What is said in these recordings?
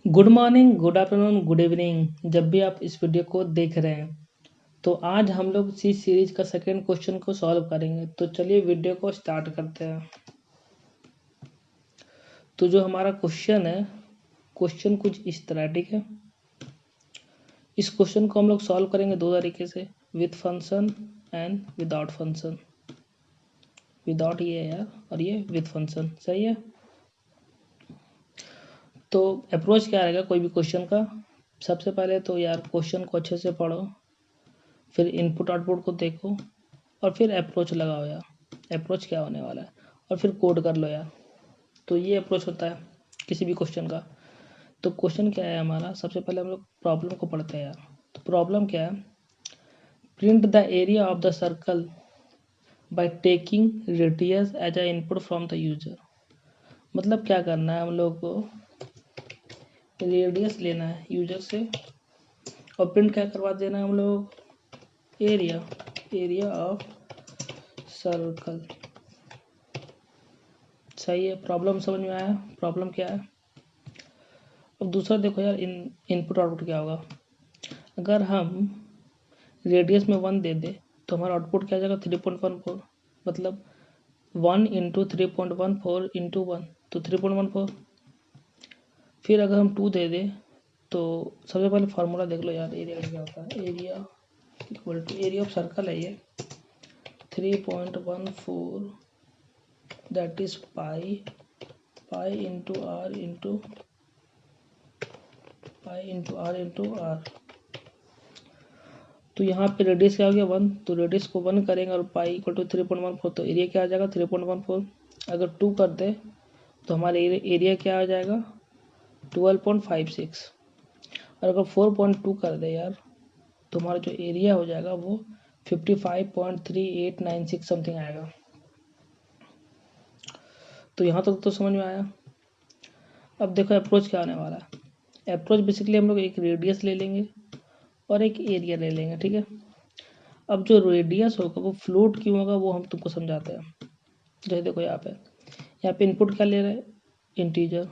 Good morning, good afternoon, good evening. जब भी आप इस वीडियो को देख रहे हैं तो आज हम लोग इसी सीरीज का सेकंड क्वेश्चन को सॉल्व करेंगे। तो चलिए वीडियो को स्टार्ट करते हैं। तो जो हमारा क्वेश्चन है, क्वेश्चन कुछ इस तरह, ठीक है। इस क्वेश्चन को हम लोग सॉल्व करेंगे दो तरीके से, with function and without function. Without ये है यार, और ये विथ फंक्शन, सही है। तो अप्रोच क्या रहेगा कोई भी क्वेश्चन का? सबसे पहले तो यार क्वेश्चन को अच्छे से पढ़ो, फिर इनपुट आउटपुट को देखो, और फिर अप्रोच लगाओ यार, अप्रोच क्या होने वाला है, और फिर कोड कर लो यार। तो ये अप्रोच होता है किसी भी क्वेश्चन का। तो क्वेश्चन क्या है हमारा? सबसे पहले हम लोग प्रॉब्लम को पढ़ते हैं यार। तो प्रॉब्लम क्या है? Print the area of the circle by taking radius as a input from the user. मतलब क्या करना है हम लोग को? रेडियस लेना है यूजर से और प्रिंट क्या करवा देना है हम लोग? Area, area of circle. सही है। प्रॉब्लम समझ में आया? प्रॉब्लम क्या है? अब दूसरा देखो यार, इनपुट आउटपुट क्या होगा। अगर हम रेडियस में 1 दे दे तो हमारा आउटपुट क्या आ जाएगा? 3.14। मतलब 1 इंटू 3.14 इंटू 1 तो 3.14। फिर अगर हम 2 दे दे तो सबसे पहले फार्मूला देख लो यार, एरिया क्या होता है। Area equal to, area of circle है ये, 3.14, that is pi, pi into r into pi into r into r. तो यहाँ पे रेडियस क्या हो गया? 1, तो रेडियस को 1 करेंगे और पाई इक्वल टू 3.14, तो एरिया क्या आ जाएगा? 3.14। अगर 2 कर दे तो हमारे एरिया क्या आ जाएगा? 12.56। और अगर 4.2 कर दे यार तो हमारा जो एरिया हो जाएगा वो 55.3896 समथिंग आएगा। तो यहाँ तक तो समझ में आया। अब देखो अप्रोच क्या होने वाला है। अप्रोच बेसिकली हम लोग एक रेडियस ले लेंगे और एक एरिया ले लेंगे, ठीक है। अब जो रेडियस होगा वो फ्लोट क्यों होगा वो हम तुमको समझाते हैं। जैसे देखो यहाँ पे इनपुट क्या ले रहे हैं? इंटीजर।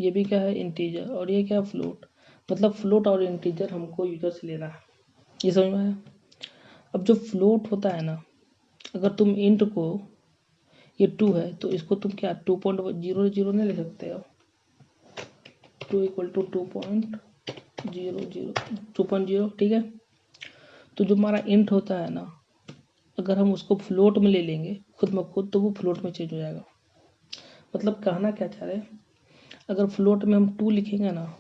ये भी क्या है? इंटीजर। और ये क्या है? फ्लोट। मतलब फ्लोट और इंटीजर हमको यूजर से लेना है। ये समझ में आया? अब जो फ्लोट होता है ना, अगर तुम इंट को, ये 2 है तो इसको तुम क्या 2.00 नहीं ले सकते हो? 2 इक्वल टू 2.00, ठीक है। तो जो हमारा इंट होता है ना, अगर हम उसको फ्लोट में ले लेंगे खुद में खुद तो वो फ्लोट में चेंज हो जाएगा। मतलब कहना क्या चाह रहे हैं, अगर फ्लोट में हम 2 लिखेंगे ना,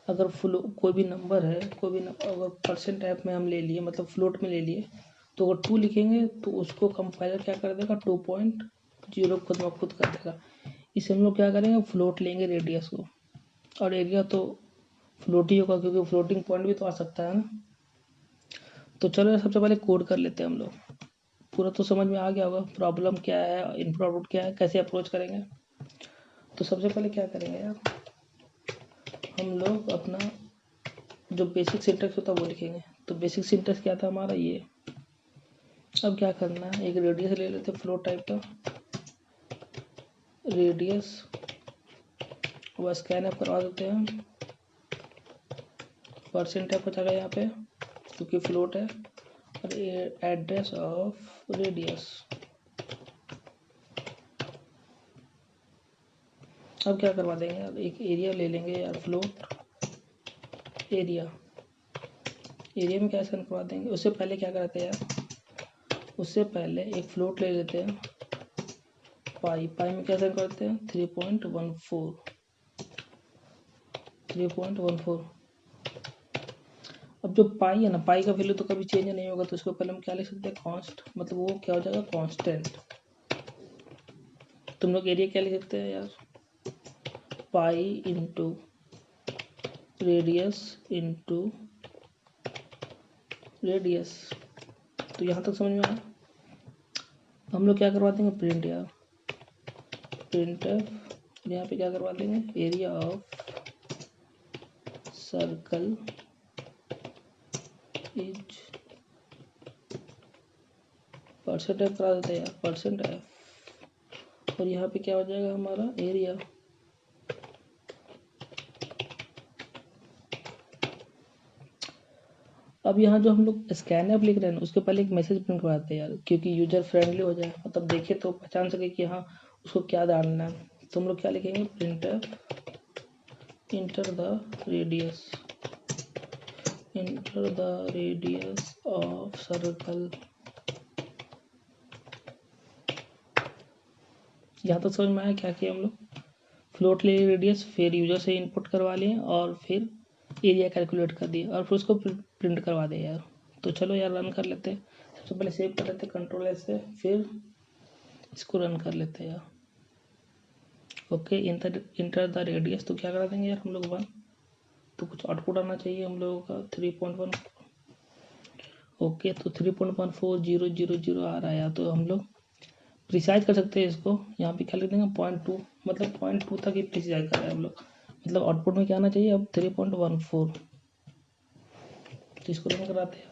अगर कोई भी नंबर है, अगर परसेंट टाइप में हम ले लिए, मतलब फ्लोट में ले लिए, तो अगर 2 लिखेंगे तो उसको कंपाइलर क्या कर देगा? 2.0 खुद में खुद कर देगा। इसे हम लोग क्या करेंगे? फ्लोट लेंगे रेडियस को, और एरिया तो फ्लोट ही होगा क्योंकि फ्लोटिंग पॉइंट भी तो आ सकता है ना। तो चलो सबसे पहले कोड कर लेते हैं हम लोग। पूरा तो समझ में आ गया होगा प्रॉब्लम क्या है, इनपुट आउटपुट क्या है, कैसे अप्रोच करेंगे। तो सबसे पहले क्या करेंगे यार, हम लोग अपना जो बेसिक सिंटेक्स होता है वो लिखेंगे। तो बेसिक सिंटेक्स क्या था हमारा? ये। अब क्या करना है, एक रेडियस ले लेते हैं फ्लोट टाइप का, रेडियस, वह स्कैन ऐप करवा देते हैं। परसेंट टाइप का यहाँ पे क्योंकि फ्लोट है, और एड्रेस ऑफ रेडियस। अब क्या करवा देंगे यार, एक एरिया ले लेंगे यार, फ्लोट एरिया। एरिया में क्या स्कैन करवा देंगे? उससे पहले क्या करते हैं यार, उससे पहले एक फ्लोट ले लेते हैं, पाई। पाई में क्या स्कैन करते हैं? 3.14। अब जो पाई है ना, पाई का वैल्यू तो कभी चेंज नहीं होगा, तो इसको पहले हम क्या लिख सकते हैं? कॉन्स्ट। मतलब वो क्या हो जाएगा? कांस्टेंट। तुम लोग एरिया क्या लिख सकते हैं यार? Pi into radius into radius. तो यहाँ तक समझ में आया। हम लोग क्या करवा देंगे? प्रिंट यार, प्रिंट। यहाँ पे क्या करवा देंगे? Area of circle is percent F करा देते हैं यार, परसेंट एफ। और यहाँ पे क्या हो जाएगा हमारा? एरिया। अब यहाँ जो हम लोग स्कैन ऐप लिख रहे हैं ना, उसके पहले एक मैसेज प्रिंट करवाते हैं यार, क्योंकि यूजर फ्रेंडली हो जाए, मतलब देखे तो पहचान सके कि हाँ उसको क्या डालना है। तो हम लोग क्या लिखेंगे, printer enter the radius of circle. यहाँ तो समझ में आया क्या किया हम लोग, फ्लोट ले रेडियस, फिर यूजर से इनपुट करवा लिए और फिर एरिया कैलकुलेट कर दिए और फिर उसको प्रिंट करवा दिए यार। तो चलो यार रन कर लेते हैं। सबसे पहले सेव कर लेते हैं कंट्रोल एस से, फिर इसको रन कर लेते हैं यार। ओके, इंटर द रेडियस, तो क्या करा देंगे यार हम लोग 1, तो कुछ आउटपुट आना चाहिए हम लोगों का 3.1। ओके, तो 3.14000 आ रहा है यार। तो हम लोग प्रिसाइज कर सकते हैं इसको, यहाँ पे क्या लिख देंगे 0.2, मतलब 0.2 तक ही प्रिसाइज कर रहे हैं हम लोग। मतलब आउटपुट में क्या आना चाहिए अब 3.14। तो इसको रन कराते हैं।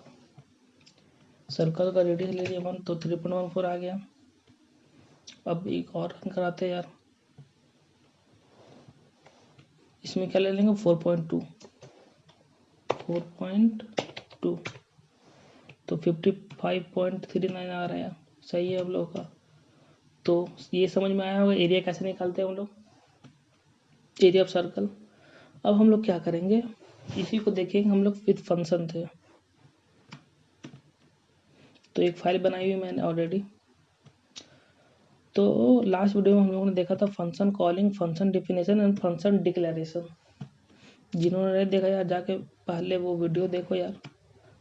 सर्कल का रेडियस ले लिया 1, तो 3.14 आ गया। अब एक और रन कराते हैं यार, इसमें क्या ले लेंगे 4.2, तो 55.39 आ रहा है यार। सही है हम लोग का। तो ये समझ में आया होगा एरिया कैसे निकालते हैं हम लोग, एरिया ऑफ सर्कल। अब हम लोग क्या करेंगे, इसी को देखेंगे हम लोग विद फंक्शन थे। तो एक फाइल बनाई हुई मैंने ऑलरेडी। तो लास्ट वीडियो में हम लोगों ने देखा था function calling, function definition and function declaration. जिन्होंने नहीं देखा यार जाके पहले वो वीडियो देखो यार,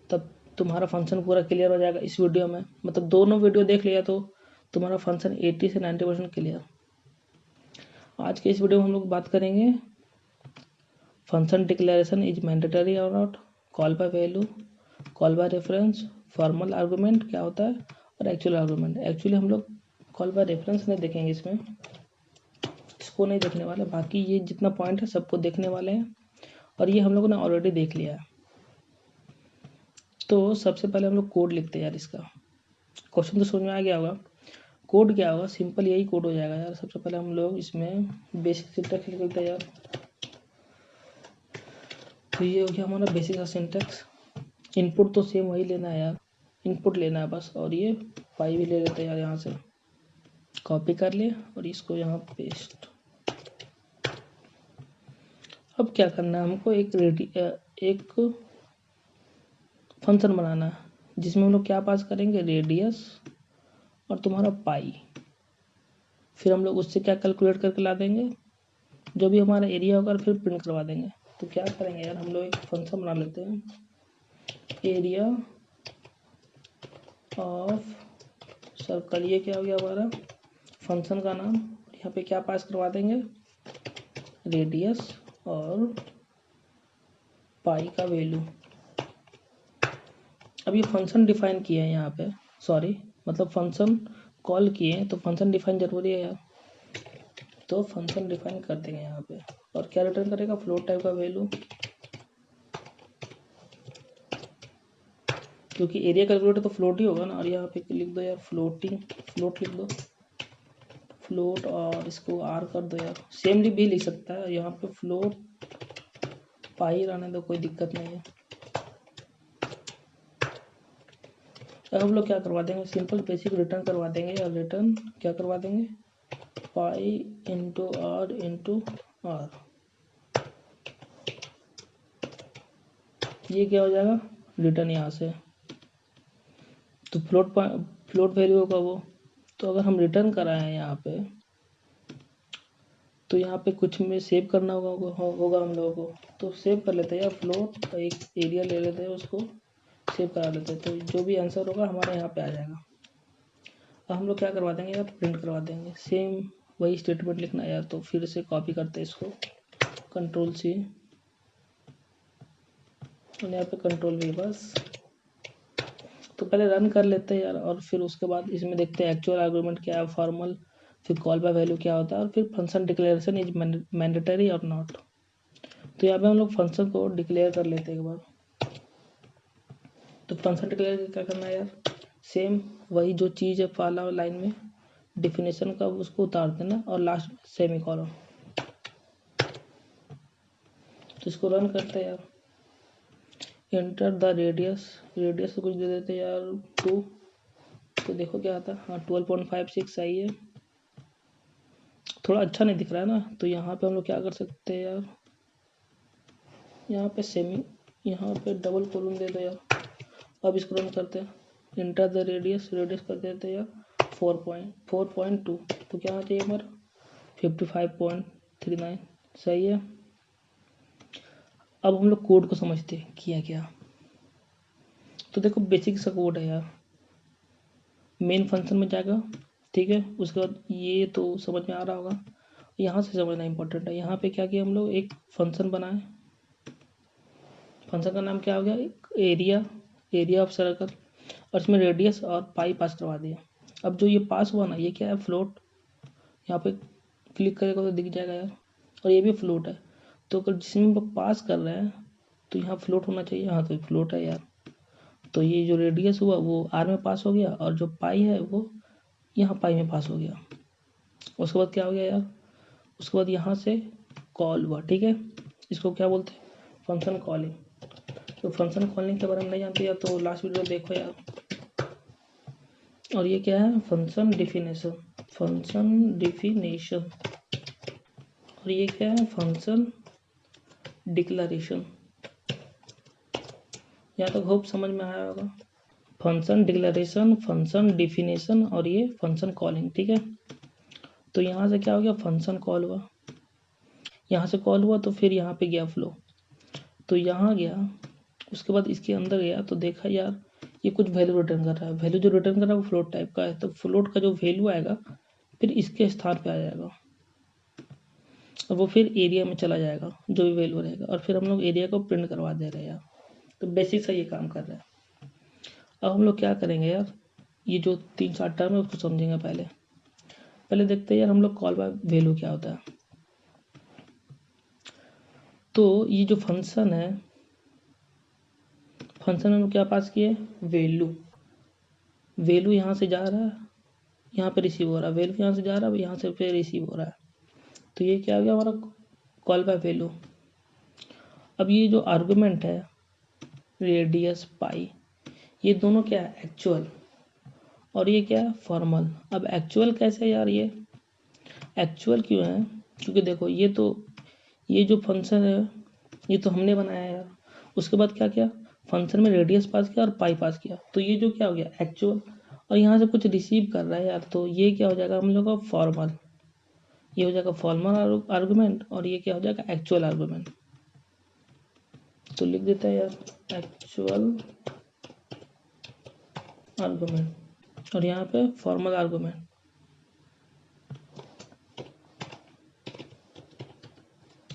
तब तुम्हारा फंक्शन पूरा क्लियर हो जाएगा इस वीडियो में। मतलब दोनों वीडियो देख लिया तो तुम्हारा फंक्शन 80 से 90% क्लियर। आज के इस वीडियो में हम लोग बात करेंगे फंक्शन डिक्लेरेशन इज मैंडेटरी और not, call by value, call by reference, formal argument क्या होता है, और एक्चुअल आर्गूमेंट। एक्चुअली हम लोग कॉल बाय रेफरेंस नहीं देखेंगे इसमें, इसको नहीं देखने वाले, बाकी ये जितना पॉइंट है सबको देखने वाले हैं। और ये हम लोगों ने ऑलरेडी देख लिया है। तो सबसे पहले हम लोग कोड लिखते हैं यार इसका। क्वेश्चन तो समझ में आ गया होगा। कोड क्या होगा, सिंपल यही कोड हो जाएगा यार। सबसे पहले हम लोग इसमें बेसिक सिंटैक्स लिख लेते हैं यार। तो ये हो गया हमारा बेसिक का सिंटैक्स। इनपुट तो सेम वही लेना है यार, इनपुट लेना है बस। और ये पाई भी ले लेते हैं यार, यहाँ से कॉपी कर ले और इसको यहाँ पेस्ट। अब क्या करना है हमको, एक फंक्शन बनाना है जिसमें हम लोग क्या पास करेंगे, रेडियस और तुम्हारा पाई। फिर हम लोग उससे क्या कैलकुलेट करके ला देंगे, जो भी हमारा एरिया होगा, फिर प्रिंट करवा देंगे। तो क्या करेंगे यार, हम लोग एक फंक्शन बना लेते हैं, एरिया ऑफ सर्कल। ये क्या हो गया हमारा फंक्शन का नाम। यहाँ पे क्या पास करवा देंगे, रेडियस और पाई का वैल्यू। अब ये फंक्शन डिफाइन किए हैं यहाँ पे, सॉरी मतलब फंक्शन कॉल किए हैं, तो फंक्शन डिफाइन जरूरी है यार। तो फंक्शन डिफाइन कर देंगे यहाँ पे, और क्या रिटर्न करेगा, फ्लोट टाइप का वैल्यू। क्योंकि एरिया कैलकुलेटर तो फ्लोट ही होगा ना। और यहाँ पे लिख दो यार फ्लोट लिख दो, फ्लोट, और इसको आर कर दो यार। सेम भी लिख सकता है यहाँ पे, फ्लोट पाई रहने दो, कोई दिक्कत नहीं है। अब हम लोग क्या करवा देंगे, सिंपल बेसिक रिटर्न करवा देंगे। और रिटर्न क्या करवा देंगे, पाई इंटू आर ये क्या हो जाएगा, रिटर्न यहाँ से। तो फ्लोट वैल्यू होगा वो। तो अगर हम रिटर्न कराए हैं यहाँ पे, तो यहाँ पे कुछ में सेव करना होगा हम लोगों को। तो सेव कर लेते हैं यार, फ्लोट का एक एरिया ले लेते हैं, उसको सेव करा लेते हैं। तो जो भी आंसर होगा हमारे यहाँ पे आ जाएगा। अब हम लोग क्या करवा देंगे यार, प्रिंट करवा देंगे। सेम वही स्टेटमेंट लिखना है यार। तो फिर से कॉपी करते हैं इसको, कंट्रोल सी और यहाँ पे कंट्रोल वी बस। तो पहले रन कर लेते हैं यार, और फिर उसके बाद इसमें देखते हैं एक्चुअल आर्गूमेंट क्या है, फॉर्मल, फिर कॉल बाय वैल्यू क्या होता है, और फिर फंक्शन डिक्लेरेशन इज मैंडेटरी और नॉट। तो यहाँ पे हम लोग फंक्शन को डिक्लेयर कर लेते हैं एक बार। तो फंक्शन डिक्लेयर क्या करना है यार, सेम वही जो चीज़ है पहला लाइन में डिफिनेशन का, उसको उतार देना और लास्ट में सेमी कॉलम। तो इसको रन करते हैं यार। एंटर द रेडियस, रेडियस कुछ दे देते यार 2, तो देखो क्या आता है। हाँ 12.56 सही है, थोड़ा अच्छा नहीं दिख रहा है ना, तो यहाँ पे हम लोग क्या कर सकते हैं यार, यहाँ पे सेमी, यहाँ पे डबल कोलन दे दो यार। अब इसको रन करते हैं, एंटर द रेडियस, रेडियस कर देते हैं यार 4.2, तो क्या चाहिए हमारा 55.39 सही है। अब हम लोग कोड को समझते हैं किया क्या। तो देखो बेसिक सा कोड है यार, मेन फंक्शन में जाएगा, ठीक है, उसके बाद ये तो समझ में आ रहा होगा, यहाँ से समझना इंपॉर्टेंट है। यहाँ पे क्या किया हम लोग, एक फंक्शन बनाए, फंक्शन का नाम क्या हो गया, एरिया, एरिया ऑफ सर्कल, और इसमें रेडियस और पाई पास करवा दिया। अब जो ये पास हुआ ना, ये क्या है, फ्लोट, यहाँ पे क्लिक करेगा तो दिख जाएगा यार, और ये भी फ्लोट है, तो अगर जिसमें हम लोग पास कर रहे हैं तो यहाँ फ्लोट होना चाहिए, यहाँ तो फ्लोट है यार, तो ये जो रेडियस हुआ वो आर में पास हो गया, और जो पाई है वो यहाँ पाई में पास हो गया। उसके बाद क्या हो गया यार, उसके बाद यहाँ से कॉल हुआ, ठीक है, इसको क्या बोलते हैं, फंक्शन कॉलिंग। तो फंक्शन कॉलिंग के बारे में नहीं जानते यार तो लास्ट वीडियो देखो यार। और ये क्या है, फंक्शन डिफिनेशन, फंक्शन डिफिनेशन, और ये क्या है, फंक्शन डिक्लेरेशन। यहाँ तक होप समझ में आया होगा, फंक्शन डिक्लेरेशन, फंक्शन डिफिनेशन, और ये फंक्शन कॉलिंग, ठीक है। तो यहाँ से क्या हो गया, फंक्शन कॉल हुआ, यहाँ से कॉल हुआ तो फिर यहाँ पे गया फ्लो, तो यहाँ गया, उसके बाद इसके अंदर गया तो देखा यार ये कुछ वैल्यू रिटर्न कर रहा है, वैल्यू जो रिटर्न कर रहा है वो फ्लोट टाइप का है, तो फ्लोट का जो वैल्यू आएगा फिर इसके स्थान पे आ जाएगा, और वो फिर एरिया में चला जाएगा जो भी वैल्यू रहेगा, और फिर हम लोग एरिया को प्रिंट करवा दे रहे हैं यार। तो बेसिक सा ये काम कर रहा है। अब हम लोग क्या करेंगे यार, ये जो 3-4 टर्म है उसको समझेंगे। पहले देखते हैं यार हम लोग कॉल बाय वैल्यू क्या होता है। तो ये जो फंक्शन है, फंक्शन में हम लोग क्या पास किए, वैल्यू, वैल्यू यहाँ से जा रहा है, यहाँ पे रिसीव हो रहा है, वैल्यू यहाँ से जा रहा है, यहाँ से फिर रिसीव हो रहा है, तो ये क्या हो गया हमारा कॉल बाय वैल्यू। अब ये जो आर्गुमेंट है रेडियस पाई, ये दोनों क्या है, एक्चुअल, और ये क्या है, फॉर्मल। अब एक्चुअल कैसे यार, ये एक्चुअल क्यों है, क्योंकि देखो ये जो फंक्शन है ये तो हमने बनाया यार, उसके बाद क्या किया, फंक्शन में रेडियस पास किया और पाई पास किया, तो ये जो क्या हो गया एक्चुअल, और यहाँ से कुछ रिसीव कर रहा है यार, तो ये क्या हो जाएगा हम लोग का फॉर्मल, ये हो जाएगा फॉर्मल आर्गुमेंट, और ये क्या हो जाएगा एक्चुअल आर्गुमेंट। तो लिख देते हैं यार एक्चुअल आर्गुमेंट, और यहाँ पे फॉर्मल आर्गुमेंट।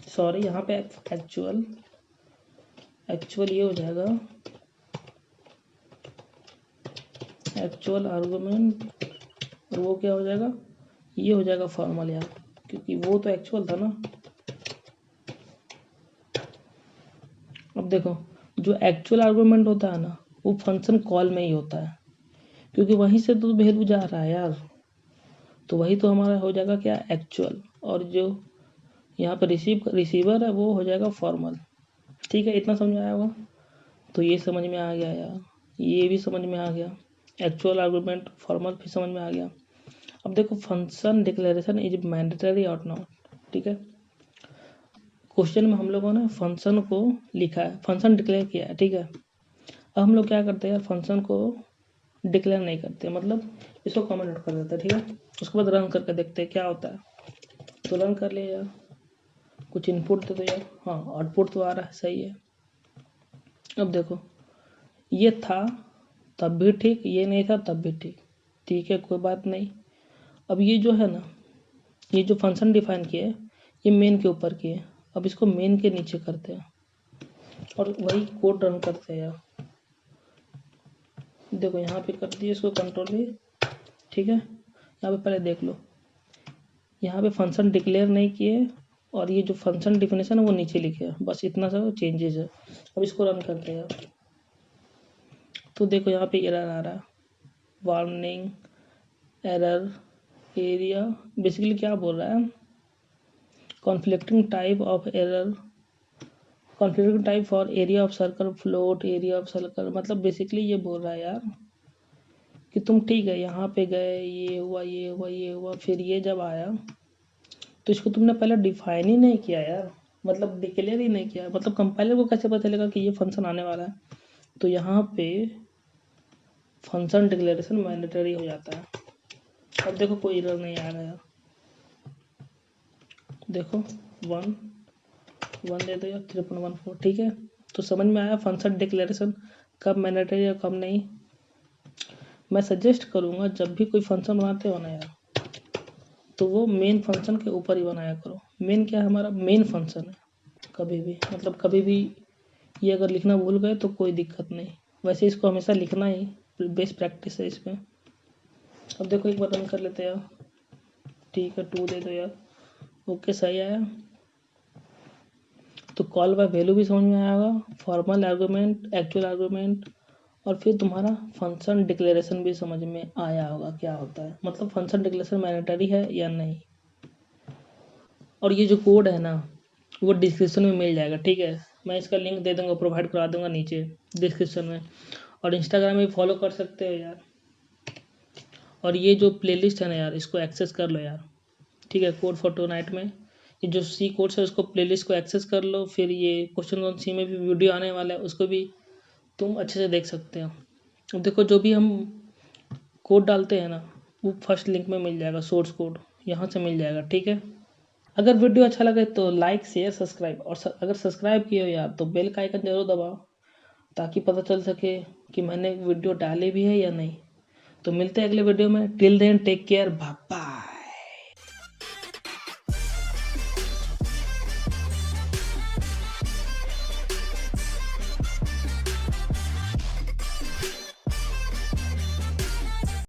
सॉरी यहाँ पे एक्चुअल ये हो जाएगा एक्चुअल आर्गुमेंट, और वो क्या हो जाएगा, ये हो जाएगा फॉर्मल यार, क्योंकि वो तो एक्चुअल था ना। अब देखो जो एक्चुअल आर्गुमेंट होता है ना वो फंक्शन कॉल में ही होता है, क्योंकि वहीं से तो वैल्यू जा रहा है यार, तो वही तो हमारा हो जाएगा क्या एक्चुअल, और जो यहाँ पर रिसीवर है वो हो जाएगा फॉर्मल। ठीक है, इतना समझ में आया होगा, तो ये समझ में आ गया यार, ये भी समझ में आ गया, एक्चुअल आर्गुमेंट फॉर्मल भी समझ में आ गया। अब देखो फंक्शन डिक्लेरेशन इज मैंडेटरी और नॉट, ठीक है। क्वेश्चन में हम लोगों ने फंक्शन को लिखा है, फंक्शन डिक्लेयर किया है, ठीक है। अब हम लोग क्या करते हैं यार, फंक्शन को डिक्लेयर नहीं करते, मतलब इसको कमेंट आउट कर देते हैं, ठीक है। उसके बाद रन करके देखते हैं क्या होता है, तो रन कर लिया यार, कुछ इनपुट दे दो यार, हाँ आउटपुट तो आ रहा है, सही है। अब देखो ये था तब भी ठीक, ये नहीं था तब भी ठीक, ठीक है कोई बात नहीं। अब ये जो है ना, ये जो फंक्शन डिफाइन किए ये मेन के ऊपर किए, अब इसको मेन के नीचे करते हैं और वही कोड रन करते हैं यार। देखो यहाँ पे कर दिए इसको कंट्रोल ही, ठीक है। यहाँ पे पहले देख लो, यहाँ पे फंक्शन डिक्लेयर नहीं किए, और ये जो फंक्शन डिफिनेशन है वो नीचे लिखे हैं, बस इतना सा चेंजेस है। अब इसको रन करते हैं, तो देखो यहाँ पे एरर आ रहा है, वार्निंग एरर एरिया, बेसिकली क्या बोल रहा है, conflicting type of error configuration type for area of circle, float area of circle, मतलब बेसिकली ये बोल रहा है यार कि तुम ठीक है यहाँ पे गए, ये हुआ ये हुआ ये हुआ, फिर ये जब आया तो इसको तुमने पहले डिफाइन ही नहीं किया यार, मतलब डिक्लेयर ही नहीं किया, मतलब कंपाइलर को कैसे पता चलेगा कि ये फंक्शन आने वाला है। तो यहाँ पे फंक्शन डिक्लेरेशन मैंडेटरी हो जाता है। अब देखो कोई एरर नहीं आएगा यार, देखो 1 1 दे दो यार, 3.14 ठीक है। तो समझ में आया फंक्शन डिक्लेरेशन कब मैंडेटरी है कब नहीं। मैं सजेस्ट करूँगा जब भी कोई फंक्शन बनाते हो ना यार, तो वो मेन फंक्शन के ऊपर ही बनाया करो। मेन क्या है, हमारा मेन फंक्शन है। कभी भी मतलब कभी भी ये अगर लिखना भूल गए तो कोई दिक्कत नहीं, वैसे इसको हमेशा लिखना ही बेस्ट प्रैक्टिस है इसमें। अब देखो एक बार रन कर लेते हैं यार, ठीक है 2 दे दो यार, ओके सही आया। तो कॉल बाय वैल्यू भी समझ में आया होगा, फॉर्मल आर्गूमेंट, एक्चुअल आर्गूमेंट, और फिर तुम्हारा फंक्शन डिक्लेरेशन भी समझ में आया होगा क्या होता है, मतलब फंक्शन डिक्लेरेशन मैंडेटरी है या नहीं। और ये जो कोड है ना वो डिस्क्रिप्शन में मिल जाएगा, ठीक है। मैं इसका लिंक दे दूंगा, प्रोवाइड करा दूंगा नीचे डिस्क्रिप्शन में, और इंस्टाग्राम में फॉलो कर सकते हो यार। और ये जो प्लेलिस्ट है ना यार, इसको एक्सेस कर लो यार, ठीक है। कोड फॉर टुनाइट में ये जो सी कोड्स है उसको प्लेलिस्ट को एक्सेस कर लो, फिर ये क्वेश्चन ऑन सी में भी वीडियो आने वाला है, उसको भी तुम अच्छे से देख सकते हो। अब देखो जो भी हम कोड डालते हैं ना वो फर्स्ट लिंक में मिल जाएगा, सोर्स कोड यहाँ से मिल जाएगा, ठीक है। अगर वीडियो अच्छा लगे तो लाइक शेयर सब्सक्राइब, और अगर सब्सक्राइब किए हो यार तो बेल का आइकन जरूर दबाओ, ताकि पता चल सके कि मैंने वीडियो डाली भी है या नहीं। तो मिलते हैं अगले वीडियो में, till then take care, bye bye.